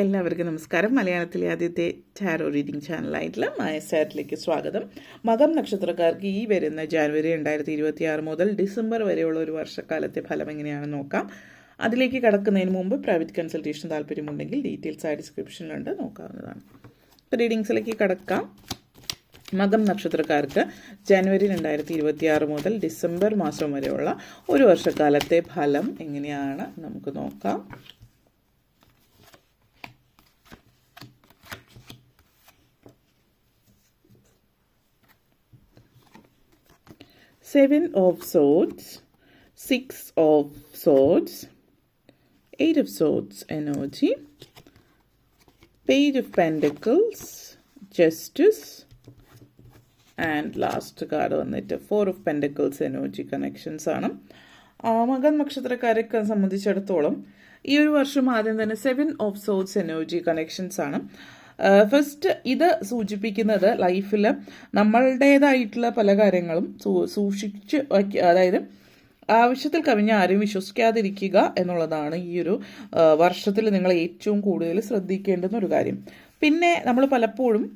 എല്ലാവർക്കും നമസ്കാരം. മലയാളത്തിലെ ആദ്യത്തെ ടാരോ റീഡിംഗ് ചാനലായിട്ടുള്ള മായസാറ്റിലേക്ക് സ്വാഗതം. മകം നക്ഷത്രക്കാർക്ക് ഈ വരുന്ന ജാനുവരി 2026 മുതൽ ഡിസംബർ വരെയുള്ള ഒരു വർഷക്കാലത്തെ ഫലം എങ്ങനെയാണെന്ന് നോക്കാം. അതിലേക്ക് കടക്കുന്നതിന് മുമ്പ് പ്രൈവറ്റ് കൺസൾട്ടേഷൻ താല്പര്യമുണ്ടെങ്കിൽ ഡീറ്റെയിൽസ് ആയി ഡിസ്ക്രിപ്ഷനിലുണ്ട്, നോക്കാവുന്നതാണ്. റീഡിങ്സിലേക്ക് കടക്കാം. മകം നക്ഷത്രക്കാർക്ക് ജനുവരി 2026 മുതൽ ഡിസംബർ മാസം വരെയുള്ള ഒരു വർഷക്കാലത്തെ ഫലം എങ്ങനെയാണ് നമുക്ക് നോക്കാം. Seven of Swords, Six of Swords, Eight of Swords energy, Page of Pentacles, Justice, and last card വന്നിട്ട് Four of Pentacles energy connections ആണ്. മകൻ നക്ഷത്രക്കാരെ സംബന്ധിച്ചിടത്തോളം ഈ ഒരു വർഷം ആദ്യം തന്നെ 7 of Swords energy connections ആണ്. ഫസ്റ്റ് ഇത് സൂചിപ്പിക്കുന്നത് ലൈഫിൽ നമ്മളുടേതായിട്ടുള്ള പല കാര്യങ്ങളും സൂക്ഷിച്ച് വയ്ക്കുക, അതായത് ആവശ്യത്തിൽ കവിഞ്ഞ ആരും വിശ്വസിക്കാതിരിക്കുക എന്നുള്ളതാണ് ഈ ഒരു വർഷത്തിൽ നിങ്ങൾ ഏറ്റവും കൂടുതൽ ശ്രദ്ധിക്കേണ്ടുന്ന ഒരു കാര്യം. പിന്നെ നമ്മൾ പലപ്പോഴും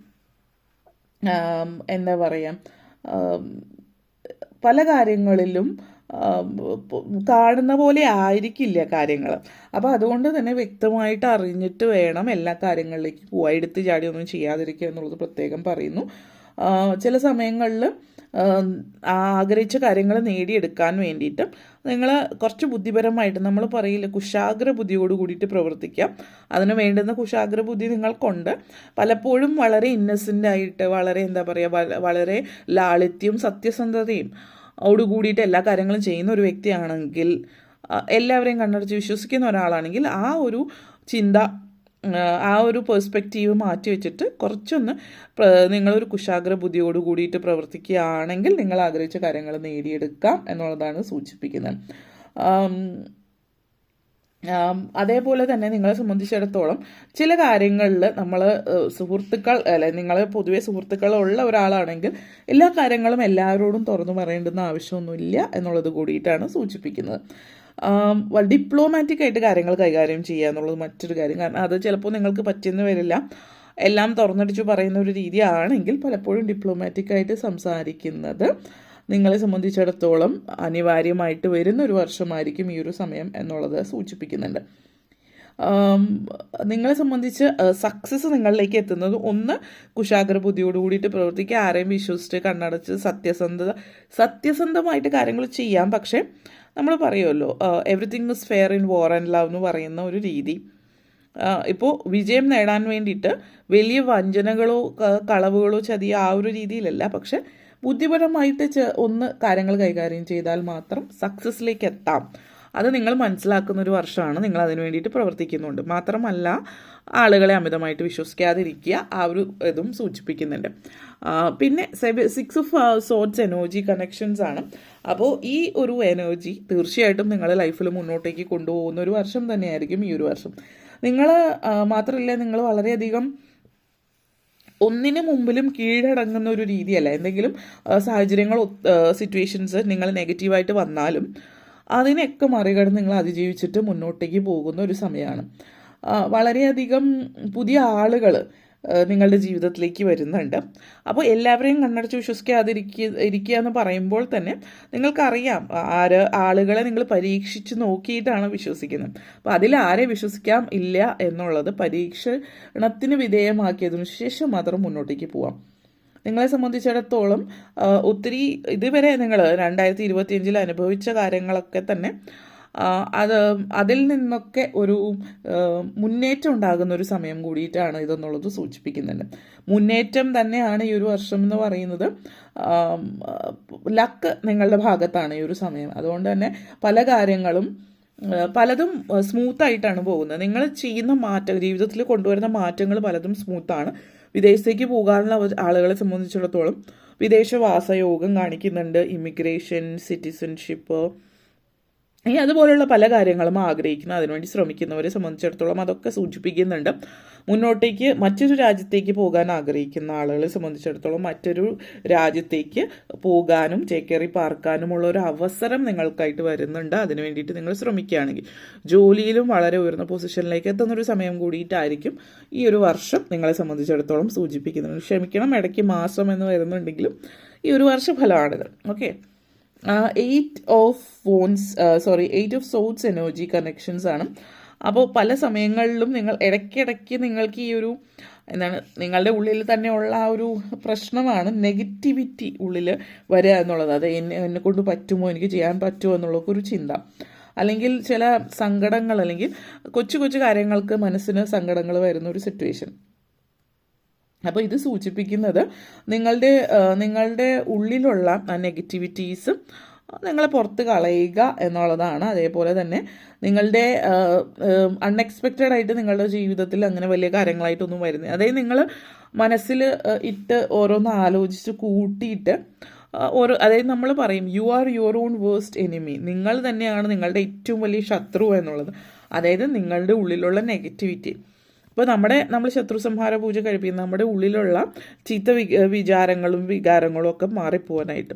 എന്താ പറയുക, പല കാര്യങ്ങളിലും കാണുന്ന പോലെ ആയിരിക്കില്ല കാര്യങ്ങൾ. അപ്പോൾ അതുകൊണ്ട് തന്നെ വ്യക്തമായിട്ട് അറിഞ്ഞിട്ട് വേണം എല്ലാ കാര്യങ്ങളിലേക്ക് പോവാൻ. എടുത്ത് ചാടി ഒന്നും ചെയ്യാതിരിക്കുക എന്നുള്ളത് പ്രത്യേകം പറയുന്നു. ചില സമയങ്ങളിൽ ആഗ്രഹിച്ച കാര്യങ്ങൾ നേടിയെടുക്കാൻ വേണ്ടിയിട്ട് നിങ്ങൾ കുറച്ച് ബുദ്ധിപരമായിട്ട്, നമ്മൾ പറയില്ല, കുശാഗ്ര ബുദ്ധിയോട് കൂടിയിട്ട് പ്രവർത്തിക്കാം. അതിന് വേണ്ടുന്ന കുശാഗ്ര ബുദ്ധി നിങ്ങൾക്കുണ്ട്. പലപ്പോഴും വളരെ ഇന്നസെൻ്റായിട്ട്, വളരെ എന്താ പറയുക, വളരെ ലാളിത്യവും സത്യസന്ധതയും ഓടുകൂടിയിട്ട് എല്ലാ കാര്യങ്ങളും ചെയ്യുന്ന ഒരു വ്യക്തിയാണെങ്കിൽ, എല്ലാവരെയും കണ്ണടച്ച് വിശ്വസിക്കുന്ന ഒരാളാണെങ്കിൽ, ആ ഒരു ചിന്ത, ആ ഒരു പെർസ്പെക്റ്റീവ് മാറ്റി വെച്ചിട്ട് കുറച്ചൊന്ന് നിങ്ങളൊരു കുശാഗ്ര ബുദ്ധിയോട് കൂടിയിട്ട് പ്രവർത്തിക്കുകയാണെങ്കിൽ നിങ്ങൾ ആഗ്രഹിച്ച കാര്യങ്ങൾ നേടിയെടുക്കാം എന്നുള്ളതാണ് സൂചിപ്പിക്കുന്നത്. അതേപോലെ തന്നെ നിങ്ങളെ സംബന്ധിച്ചിടത്തോളം ചില കാര്യങ്ങളിൽ നമ്മൾ സുഹൃത്തുക്കൾ, അല്ലെ നിങ്ങൾ പൊതുവെ സുഹൃത്തുക്കളുള്ള ഒരാളാണെങ്കിൽ എല്ലാ കാര്യങ്ങളും എല്ലാവരോടും തുറന്നു പറയേണ്ടുന്ന ആവശ്യമൊന്നുമില്ല എന്നുള്ളത് കൂടിയിട്ടാണ് സൂചിപ്പിക്കുന്നത്. ഡിപ്ലോമാറ്റിക് ആയിട്ട് കാര്യങ്ങൾ കൈകാര്യം ചെയ്യുക എന്നുള്ളത് മറ്റൊരു കാര്യം. കാരണം അത് ചിലപ്പോൾ നിങ്ങൾക്ക് പറ്റുന്ന വരില്ല. എല്ലാം തുറന്നടിച്ചു പറയുന്ന ഒരു രീതിയാണെങ്കിൽ പലപ്പോഴും ഡിപ്ലോമാറ്റിക്കായിട്ട് സംസാരിക്കുന്നത് നിങ്ങളെ സംബന്ധിച്ചിടത്തോളം അനിവാര്യമായിട്ട് വരുന്ന ഒരു വർഷമായിരിക്കും ഈ ഒരു സമയം എന്നുള്ളത് സൂചിപ്പിക്കുന്നുണ്ട്. നിങ്ങളെ സംബന്ധിച്ച് സക്സസ് നിങ്ങളിലേക്ക് എത്തുന്നത് ഒന്ന് കുശാഗ്ര ബുദ്ധിയോട് കൂടിയിട്ട് പ്രവർത്തിക്കുക, ആരെയും വിശ്വസിച്ച് കണ്ണടച്ച് സത്യസന്ധമായിട്ട് കാര്യങ്ങൾ ചെയ്യാം. പക്ഷേ നമ്മൾ പറയുമല്ലോ, everything is fair in war and love എന്ന് പറയുന്ന ഒരു രീതി. ഇപ്പോൾ വിജയം നേടാൻ വേണ്ടിയിട്ട് വലിയ വഞ്ചനകളോ കളവുകളോ ചതിയോ ആ ഒരു രീതിയിലല്ല, പക്ഷെ ബുദ്ധിപരമായിട്ട് ഒന്ന് കാര്യങ്ങൾ കൈകാര്യം ചെയ്താൽ മാത്രം സക്സസ്സിലേക്ക് എത്താം. അത് നിങ്ങൾ മനസ്സിലാക്കുന്ന ഒരു വർഷമാണ്. നിങ്ങൾ അതിന് വേണ്ടിയിട്ട് പ്രവർത്തിക്കുന്നുണ്ട്. മാത്രമല്ല, ആളുകളെ അമിതമായിട്ട് വിശ്വസിക്കാതിരിക്കുക, ആ ഒരു ഇതും സൂചിപ്പിക്കുന്നുണ്ട്. പിന്നെ 6 of Swords എനർജി കണക്ഷൻസ് ആണ്. അപ്പോൾ ഈ ഒരു എനർജി തീർച്ചയായിട്ടും നിങ്ങളെ ലൈഫിൽ മുന്നോട്ടേക്ക് കൊണ്ടുപോകുന്ന ഒരു വർഷം തന്നെയായിരിക്കും ഈ ഒരു വർഷം. നിങ്ങൾ മാത്രമല്ല, നിങ്ങൾ വളരെയധികം ഒന്നിനു മുമ്പിലും കീഴടങ്ങുന്ന ഒരു രീതിയല്ല. എന്തെങ്കിലും സാഹചര്യങ്ങൾ, സിറ്റുവേഷൻസ് നിങ്ങൾ നെഗറ്റീവായിട്ട് വന്നാലും അതിനെയൊക്കെ മറികടന്ന് നിങ്ങൾ അതിജീവിച്ചിട്ട് മുന്നോട്ടേക്ക് പോകുന്ന ഒരു സമയമാണ്. വളരെയധികം പുതിയ ആളുകൾ നിങ്ങളുടെ ജീവിതത്തിലേക്ക് വരുന്നുണ്ട്. അപ്പോൾ എല്ലാവരെയും കണ്ണടച്ച് ഇരിക്കുക എന്ന് പറയുമ്പോൾ തന്നെ നിങ്ങൾക്കറിയാം ആളുകളെ നിങ്ങൾ പരീക്ഷിച്ച് നോക്കിയിട്ടാണ് വിശ്വസിക്കുന്നത്. അപ്പോൾ അതിൽ ആരെ വിശ്വസിക്കാം ഇല്ല എന്നുള്ളത് പരീക്ഷണത്തിന് വിധേയമാക്കിയതിനു ശേഷം മാത്രം മുന്നോട്ടേക്ക് പോവാം. നിങ്ങളെ സംബന്ധിച്ചിടത്തോളം ഒത്തിരി ഇതുവരെ നിങ്ങൾ 2025 അനുഭവിച്ച കാര്യങ്ങളൊക്കെ തന്നെ അതിൽ നിന്നൊക്കെ ഒരു മുന്നേറ്റം ഉണ്ടാകുന്ന ഒരു സമയം കൂടിയിട്ടാണ് ഇതെന്നുള്ളത് സൂചിപ്പിക്കുന്നുണ്ട്. മുന്നേറ്റം തന്നെയാണ് ഈ ഒരു വർഷം എന്ന് പറയുന്നത്. ലക്ക് നിങ്ങളുടെ ഭാഗത്താണ് ഈ ഒരു സമയം. അതുകൊണ്ട് തന്നെ പല കാര്യങ്ങളും പലതും സ്മൂത്തായിട്ടാണ് പോകുന്നത്. നിങ്ങൾ ചെയ്യുന്ന മാറ്റം, ജീവിതത്തിൽ കൊണ്ടുവരുന്ന മാറ്റങ്ങൾ പലതും സ്മൂത്താണ്. വിദേശത്തേക്ക് പോകാനുള്ള ആളുകളെ സംബന്ധിച്ചിടത്തോളം വിദേശവാസ യോഗം കാണിക്കുന്നുണ്ട്. ഇമിഗ്രേഷൻ, സിറ്റിസൺഷിപ്പ്, അതുപോലുള്ള പല കാര്യങ്ങളും ആഗ്രഹിക്കുന്ന അതിനുവേണ്ടി ശ്രമിക്കുന്നവരെ സംബന്ധിച്ചിടത്തോളം അതൊക്കെ സൂചിപ്പിക്കുന്നുണ്ട്. മുന്നോട്ടേക്ക് മറ്റൊരു രാജ്യത്തേക്ക് പോകാൻ ആഗ്രഹിക്കുന്ന ആളുകളെ സംബന്ധിച്ചിടത്തോളം മറ്റൊരു രാജ്യത്തേക്ക് പോകാനും ചേക്കേറി പാർക്കാനുമുള്ള ഒരു അവസരം നിങ്ങൾക്കായിട്ട് വരുന്നുണ്ട്. അതിനു വേണ്ടിയിട്ട് നിങ്ങൾ ശ്രമിക്കുകയാണെങ്കിൽ ജോലിയിലും വളരെ ഉയർന്ന പൊസിഷനിലേക്ക് എത്തുന്നൊരു സമയം കൂടിയിട്ടായിരിക്കും ഈ ഒരു വർഷം നിങ്ങളെ സംബന്ധിച്ചിടത്തോളം സൂചിപ്പിക്കുന്നത്. ക്ഷമിക്കണം, ഇടയ്ക്ക് മാസം എന്ന് വരുന്നുണ്ടെങ്കിലും ഈ ഒരു വർഷഫലമാണിത്. Okay, 8 of swords energy connections ആണ്. അപ്പോൾ പല സമയങ്ങളിലും നിങ്ങൾ ഇടയ്ക്കിടയ്ക്ക് നിങ്ങൾക്ക് ഈ ഒരു നിങ്ങളുടെ ഉള്ളിൽ തന്നെയുള്ള ആ ഒരു പ്രശ്നമാണ് നെഗറ്റിവിറ്റി ഉള്ളിൽ വരിക എന്നുള്ളത്. അത് എന്നെ കൊണ്ട് പറ്റുമോ, എനിക്ക് ചെയ്യാൻ പറ്റുമോ എന്നുള്ളൊക്കെ ഒരു ചിന്ത, അല്ലെങ്കിൽ ചില സങ്കടങ്ങൾ, അല്ലെങ്കിൽ കൊച്ചു കൊച്ചു കാര്യങ്ങൾക്ക് മനസ്സിന് സങ്കടങ്ങൾ വരുന്ന ഒരു സിറ്റുവേഷൻ. അപ്പോൾ ഇത് സൂചിപ്പിക്കുന്നത് നിങ്ങളുടെ ഉള്ളിലുള്ള നെഗറ്റിവിറ്റീസ് നിങ്ങളെ പുറത്ത് കളയുക എന്നുള്ളതാണ്. അതേപോലെ തന്നെ നിങ്ങളുടെ അൺഎക്സ്പെക്റ്റഡ് ആയിട്ട് നിങ്ങളുടെ ജീവിതത്തിൽ അങ്ങനെ വലിയ കാര്യങ്ങളായിട്ടൊന്നും വരുന്നത്, അതായത് നിങ്ങൾ മനസ്സിൽ ഇട്ട് ഓരോന്ന് ആലോചിച്ച് കൂട്ടിയിട്ട് അതായത് നമ്മൾ പറയും you are your own worst enemy, നിങ്ങൾ തന്നെയാണ് നിങ്ങളുടെ ഏറ്റവും വലിയ ശത്രു എന്നുള്ളത്. അതായത് നിങ്ങളുടെ ഉള്ളിലുള്ള നെഗറ്റിവിറ്റി. ഇപ്പോൾ നമ്മൾ ശത്രു സംഹാര പൂജ കഴിപ്പിക്കുന്ന നമ്മുടെ ഉള്ളിലുള്ള ചീത്ത വിചാരങ്ങളും വികാരങ്ങളും ഒക്കെ മാറിപ്പോകാനായിട്ട്,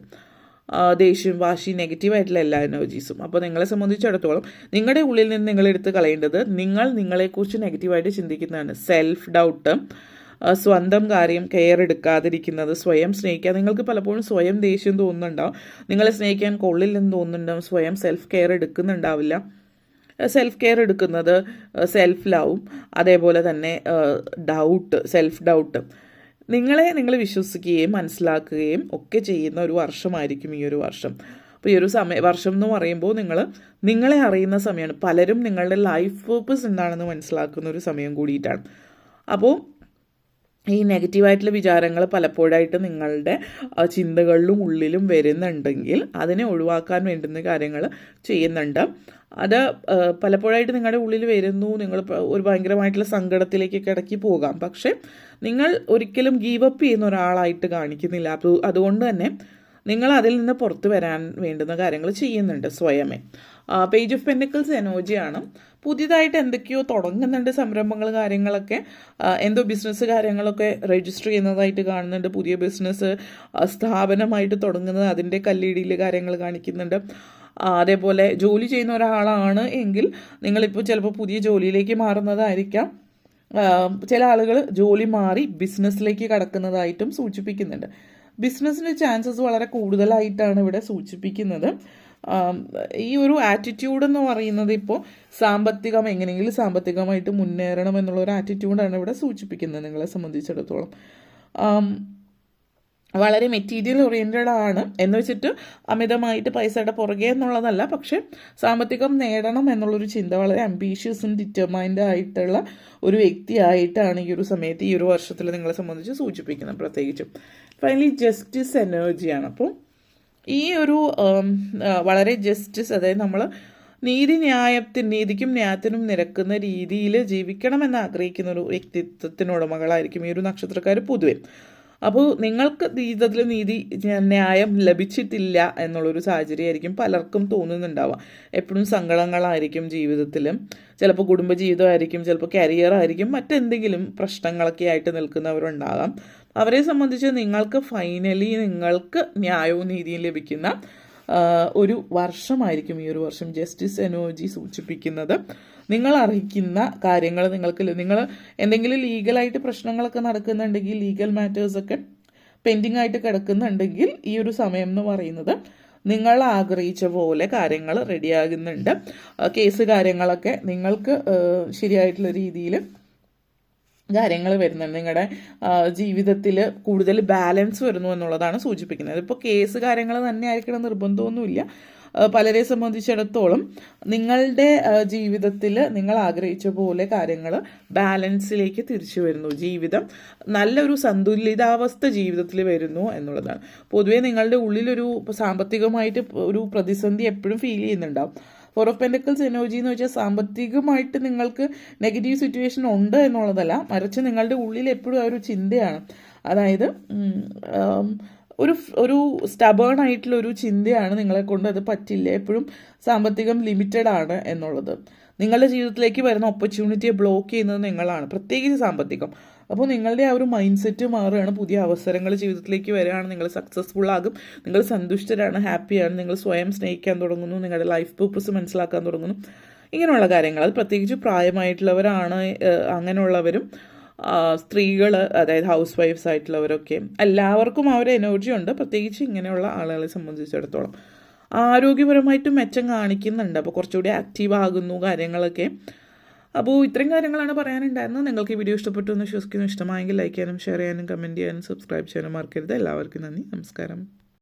ദേഷ്യം, വാശി, നെഗറ്റീവായിട്ടുള്ള എല്ലാ എനർജീസും. അപ്പോൾ നിങ്ങളെ സംബന്ധിച്ചിടത്തോളം നിങ്ങളുടെ ഉള്ളിൽ നിന്ന് നിങ്ങളെടുത്ത് കളയേണ്ടത് നിങ്ങളെക്കുറിച്ച് നെഗറ്റീവായിട്ട് ചിന്തിക്കുന്നതാണ്. സെൽഫ് ഡൗട്ട്, സ്വന്തം കാര്യം കെയർ എടുക്കാതിരിക്കുന്നത്, സ്വയം സ്നേഹിക്കുക. നിങ്ങൾക്ക് പലപ്പോഴും സ്വയം ദേഷ്യം തോന്നുന്നുണ്ടാവും, നിങ്ങളെ സ്നേഹിക്കാൻ കൊള്ളില്ലെന്ന് തോന്നുന്നുണ്ടാവും, സ്വയം സെൽഫ് കെയർ എടുക്കുന്നുണ്ടാവില്ല. സെൽഫ് കെയർ എടുക്കുന്നത് സെൽഫ് ലവും, അതേപോലെ തന്നെ സെൽഫ് ഡൗട്ട്. നിങ്ങൾ വിശ്വസിക്കുകയും മനസ്സിലാക്കുകയും ഒക്കെ ചെയ്യുന്ന ഒരു വർഷമായിരിക്കും ഈ ഒരു വർഷം. അപ്പോൾ ഈ ഒരു വർഷം എന്ന് പറയുമ്പോൾ നിങ്ങളെ അറിയുന്ന സമയമാണ്. പലരും നിങ്ങളുടെ ലൈഫ് പേർപ്പസ് എന്താണെന്ന് മനസ്സിലാക്കുന്ന ഒരു സമയം കൂടിയിട്ടാണ്. അപ്പോൾ ഈ നെഗറ്റീവായിട്ടുള്ള വിചാരങ്ങൾ പലപ്പോഴായിട്ട് നിങ്ങളുടെ ചിന്തകളിലും ഉള്ളിലും വരുന്നുണ്ടെങ്കിൽ അതിനെ ഒഴിവാക്കാൻ വേണ്ടുന്ന കാര്യങ്ങൾ ചെയ്യുന്നുണ്ട്. അത് പലപ്പോഴായിട്ട് നിങ്ങളുടെ ഉള്ളിൽ വരുന്നു, നിങ്ങൾ ഒരു ഭയങ്കരമായിട്ടുള്ള സങ്കടത്തിലേക്കൊക്കെ ഇടയ്ക്ക് പോകാം. പക്ഷേ നിങ്ങൾ ഒരിക്കലും ഗീവ് അപ്പ് ചെയ്യുന്ന ഒരാളായിട്ട് കാണിക്കുന്നില്ല. അപ്പോൾ അതുകൊണ്ട് തന്നെ നിങ്ങൾ അതിൽ നിന്ന് പുറത്തു വരാൻ വേണ്ടുന്ന കാര്യങ്ങൾ ചെയ്യുന്നുണ്ട് സ്വയമേ. പേജ് ഓഫ് പെൻറ്റക്കിൾസ് എനർജിയാണ്. പുതിയതായിട്ട് എന്തൊക്കെയോ തുടങ്ങുന്നുണ്ട്, സംരംഭങ്ങൾ, കാര്യങ്ങളൊക്കെ, എന്തോ ബിസിനസ് കാര്യങ്ങളൊക്കെ രജിസ്റ്റർ ചെയ്യുന്നതായിട്ട് കാണുന്നുണ്ട്. പുതിയ ബിസിനസ് സ്ഥാപനമായിട്ട് തുടങ്ങുന്നത്, അതിൻ്റെ കല്ലിടിയിൽ കാര്യങ്ങൾ കാണിക്കുന്നുണ്ട്. അതേപോലെ ജോലി ചെയ്യുന്ന ഒരാളാണ് എങ്കിൽ നിങ്ങളിപ്പോൾ ചിലപ്പോൾ പുതിയ ജോലിയിലേക്ക് മാറുന്നതായിരിക്കാം. ചില ആളുകൾ ജോലി മാറി ബിസിനസ്സിലേക്ക് കടക്കുന്നതായിട്ടും സൂചിപ്പിക്കുന്നുണ്ട്. ബിസിനസ്സിൻ്റെ ചാൻസസ് വളരെ കൂടുതലായിട്ടാണ് ഇവിടെ സൂചിപ്പിക്കുന്നത്. ഈ ഒരു ആറ്റിറ്റ്യൂഡ് എന്ന് പറയുന്നത് ഇപ്പോൾ എങ്ങനെയെങ്കിലും സാമ്പത്തികമായിട്ട് മുന്നേറണം എന്നുള്ള ഒരു ആറ്റിറ്റ്യൂഡാണ് ഇവിടെ സൂചിപ്പിക്കുന്നത് നിങ്ങളെ സംബന്ധിച്ചിടത്തോളം. വളരെ മെറ്റീരിയൽ ഓറിയൻറ്റഡ് ആണ് എന്ന് വെച്ചിട്ട് അമിതമായിട്ട് പൈസയുടെ പുറകെ എന്നുള്ളതല്ല, പക്ഷേ സാമ്പത്തികം നേടണം എന്നുള്ളൊരു ചിന്ത, വളരെ അംബീഷ്യസും ഡിറ്റർമൈൻഡ് ആയിട്ടുള്ള ഒരു വ്യക്തിയായിട്ടാണ് ഈ ഒരു സമയത്ത്, ഈ ഒരു വർഷത്തിൽ നിങ്ങളെ സംബന്ധിച്ച് സൂചിപ്പിക്കുന്നത്. പ്രത്യേകിച്ചും ഫൈനലി ജസ്റ്റിസ് എനർജിയാണ്. അപ്പോൾ ഈ ഒരു വളരെ ജസ്റ്റിസ്, അതായത് നമ്മൾ നീതിക്കും ന്യായത്തിനും നിരക്കുന്ന രീതിയിൽ ജീവിക്കണമെന്ന് ആഗ്രഹിക്കുന്ന ഒരു വ്യക്തിത്വത്തിനുടമകളായിരിക്കും ഈ ഒരു നക്ഷത്രക്കാർ പൊതുവെ. അപ്പോൾ നിങ്ങൾക്ക് ജീവിതത്തിൽ ന്യായം ലഭിച്ചിട്ടില്ല എന്നുള്ളൊരു സാഹചര്യമായിരിക്കും പലർക്കും തോന്നുന്നുണ്ടാവുക. എപ്പോഴും സങ്കടങ്ങളായിരിക്കും ജീവിതത്തിൽ, ചിലപ്പോൾ കുടുംബജീവിതമായിരിക്കും, ചിലപ്പോൾ കരിയറായിരിക്കും, മറ്റെന്തെങ്കിലും പ്രശ്നങ്ങളൊക്കെ ആയിട്ട് നിൽക്കുന്നവരുണ്ടാകാം. അവരെ സംബന്ധിച്ച് ഫൈനലി നിങ്ങൾക്ക് ന്യായവും നീതിയും ലഭിക്കുന്ന ഒരു വർഷമായിരിക്കും ഈ ഒരു വർഷം. ജസ്റ്റിസ് എനർജി സൂചിപ്പിക്കുന്നത് നിങ്ങൾ അർഹിക്കുന്ന കാര്യങ്ങൾ നിങ്ങൾ എന്തെങ്കിലും ലീഗലായിട്ട് പ്രശ്നങ്ങളൊക്കെ നടക്കുന്നുണ്ടെങ്കിൽ, ലീഗൽ മാറ്റേഴ്സൊക്കെ പെൻഡിങ് ആയിട്ട് കിടക്കുന്നുണ്ടെങ്കിൽ ഈ ഒരു സമയം എന്ന് പറയുന്നത് നിങ്ങൾ ആഗ്രഹിച്ച പോലെ കാര്യങ്ങൾ റെഡിയാകുന്നുണ്ട്. കേസ് കാര്യങ്ങളൊക്കെ നിങ്ങൾക്ക് ശരിയായിട്ടുള്ള രീതിയിൽ കാര്യങ്ങൾ വരുന്നുണ്ട്. നിങ്ങളുടെ ജീവിതത്തിൽ കൂടുതൽ ബാലൻസ് വരുന്നു എന്നുള്ളതാണ് സൂചിപ്പിക്കുന്നത്. ഇപ്പോൾ കേസ് കാര്യങ്ങൾ തന്നെ ആയിരിക്കണം നിർബന്ധമൊന്നുമില്ല. പലരെ സംബന്ധിച്ചിടത്തോളം നിങ്ങളുടെ ജീവിതത്തിൽ നിങ്ങൾ ആഗ്രഹിച്ച പോലെ കാര്യങ്ങൾ ബാലൻസിലേക്ക് തിരിച്ചു വരുന്നു, ജീവിതം നല്ലൊരു സന്തുലിതാവസ്ഥ ജീവിതത്തിൽ വരുന്നു എന്നുള്ളതാണ്. പൊതുവേ നിങ്ങളുടെ ഉള്ളിലൊരു സാമ്പത്തികമായിട്ട് ഒരു പ്രതിസന്ധി എപ്പോഴും ഫീൽ ചെയ്യുന്നുണ്ടാവും. 4 ഓഫ് പെൻറ്റക്കിൾസ് എനർജി എന്ന് വെച്ചാൽ സാമ്പത്തികമായിട്ട് നിങ്ങൾക്ക് നെഗറ്റീവ് സിറ്റുവേഷൻ ഉണ്ട് എന്നുള്ളതല്ല, മറിച്ച് നിങ്ങളുടെ ഉള്ളിൽ എപ്പോഴും ആ ഒരു ചിന്തയാണ്. അതായത് ഒരു സ്റ്റബേൺ ആയിട്ടുള്ള ഒരു ചിന്തയാണ് നിങ്ങളെ കൊണ്ട് അത് പറ്റില്ല, എപ്പോഴും സാമ്പത്തികം ലിമിറ്റഡ് ആണ് എന്നുള്ളത്. നിങ്ങളുടെ ജീവിതത്തിലേക്ക് വരുന്ന ഓപ്പർച്യൂണിറ്റിയെ ബ്ലോക്ക് ചെയ്യുന്നത് നിങ്ങളാണ്, പ്രത്യേകിച്ച് സാമ്പത്തികം. അപ്പോൾ നിങ്ങളുടെ ആ ഒരു മൈൻഡ് സെറ്റ് മാറുകയാണ്, പുതിയ അവസരങ്ങൾ ജീവിതത്തിലേക്ക് വരികയാണ്, നിങ്ങൾ സക്സസ്ഫുൾ ആകും, നിങ്ങൾ സന്തുഷ്ടരാണ്, ഹാപ്പിയാണ്, നിങ്ങൾ സ്വയം സ്നേഹിക്കാൻ തുടങ്ങുന്നു, നിങ്ങളുടെ ലൈഫ് പർപ്പസ് മനസ്സിലാക്കാൻ തുടങ്ങുന്നു, ഇങ്ങനെയുള്ള കാര്യങ്ങൾ. അത് പ്രത്യേകിച്ച് പ്രായമായിട്ടുള്ളവരാണ്, അങ്ങനെയുള്ളവരും സ്ത്രീകൾ, അതായത് ഹൗസ് വൈഫ്സ് ആയിട്ടുള്ളവരൊക്കെ, എല്ലാവർക്കും ആ ഒരു എനർജി ഉണ്ട്, പ്രത്യേകിച്ച് ഇങ്ങനെയുള്ള ആളുകളെ സംബന്ധിച്ചിടത്തോളം. ആരോഗ്യപരമായിട്ടും മെച്ചം കാണിക്കുന്നുണ്ട്, അപ്പോൾ കുറച്ചുകൂടി ആക്റ്റീവ് ആകുന്നു കാര്യങ്ങളൊക്കെ. അപ്പോൾ ഇത്രയും കാര്യങ്ങളാണ് പറയാനുണ്ടായിരുന്നത്. നിങ്ങൾക്ക് ഈ വീഡിയോ ഇഷ്ടപ്പെട്ടു എന്ന് വിശ്വസിക്കുന്നു. ഇഷ്ടമായെങ്കിൽ ലൈക്ക് ചെയ്യാനും ഷെയർ ചെയ്യാനും കമൻറ്റ് ചെയ്യാനും സബ്സ്ക്രൈബ് ചെയ്യാനും മറക്കരുത്. എല്ലാവർക്കും നന്ദി, നമസ്കാരം.